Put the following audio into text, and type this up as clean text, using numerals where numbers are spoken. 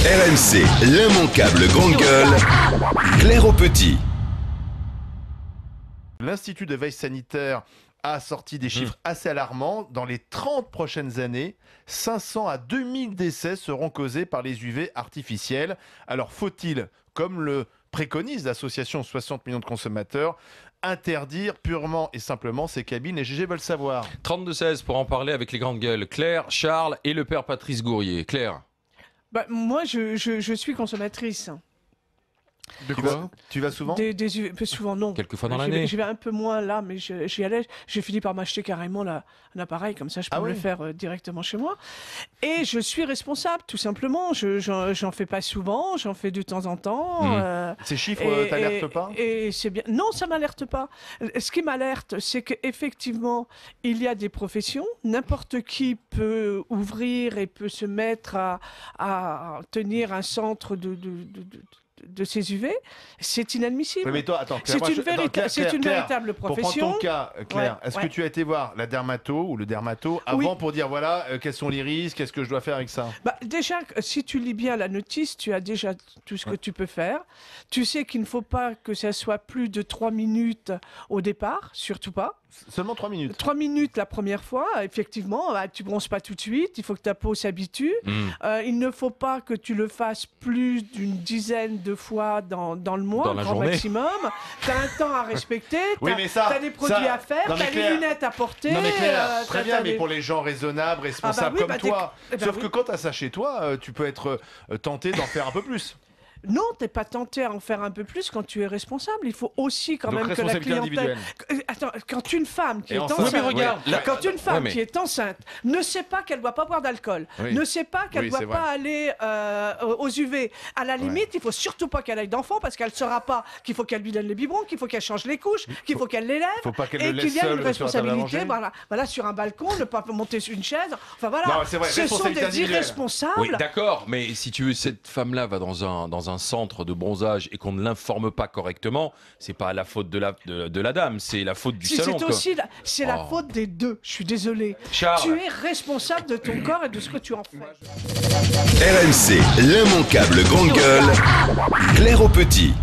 RMC, l'immanquable grande gueule, Claire au petit. L'Institut de veille sanitaire a sorti des chiffres assez alarmants. Dans les 30 prochaines années, 500 à 2000 décès seront causés par les UV artificiels. Alors faut-il, comme le préconise l'association 60 millions de consommateurs, interdire purement et simplement ces cabines? Les GG veulent savoir. 32-16 pour en parler avec les grandes gueules. Claire, Charles et le père Patrice Gourrier. Claire. Moi, je suis consommatrice. De quoi tu vas souvent? Des UV, souvent non. Quelques fois dans l'année. Je vais un peu moins là, mais j'y allais. J'ai fini par m'acheter carrément un appareil, comme ça je peux me le faire directement chez moi. Et je suis responsable, tout simplement. J'en fais pas souvent, j'en fais de temps en temps. Ces chiffres t'alertent pas? Et c'est bien. Non, ça m'alerte pas. Ce qui m'alerte, c'est qu'effectivement, il y a des professions. N'importe qui peut ouvrir et peut se mettre à tenir un centre de ces UV, c'est inadmissible. Mais toi, attends, c'est une véritable profession. Pour prendre ton cas, Claire, est-ce que tu as été voir la dermato ou le dermato avant pour dire voilà, quels sont les risques, qu'est-ce que je dois faire avec ça? Déjà, si tu lis bien la notice, tu as déjà tout ce que tu peux faire. Tu sais qu'il ne faut pas que ça soit plus de 3 minutes au départ, surtout pas. Seulement 3 minutes. 3 minutes la première fois, effectivement, tu bronzes pas tout de suite, il faut que ta peau s'habitue. Il ne faut pas que tu le fasses plus d'une dizaine de fois dans le mois, grand maximum. Tu as un temps à respecter, tu as des produits à faire, tu as des lunettes à porter. Non mais Claire, très bien, mais pour les gens raisonnables, responsables comme toi. Sauf que quand tu as ça chez toi, tu peux être tenté d'en faire un peu plus. Non, t'es pas tenté à en faire un peu plus quand tu es responsable. Il faut aussi quand même que la clientèle. Attends, quand une femme qui est enceinte, qui est enceinte, ne sait pas qu'elle doit pas boire d'alcool, ne sait pas qu'elle doit pas aller aux UV. À la limite, il faut surtout pas qu'elle aille d'enfant parce qu'elle saura pas qu'il faut qu'elle lui donne les biberons, qu'il faut qu'elle change les couches, qu'il faut qu'elle les lève, et qu'il y a une responsabilité. Voilà, sur un balcon, ne pas monter sur une chaise. Enfin voilà, ce sont des irresponsables. Oui, d'accord, mais si tu veux, cette femme-là va dans un centre de bronzage et qu'on ne l'informe pas correctement, c'est pas la faute de la dame, c'est la faute du salon. C'est la faute des deux. Je suis désolé. Charles. Tu es responsable de ton corps et de ce que tu en fais. RMC, l'immanquable grande gueule, Claire au petit.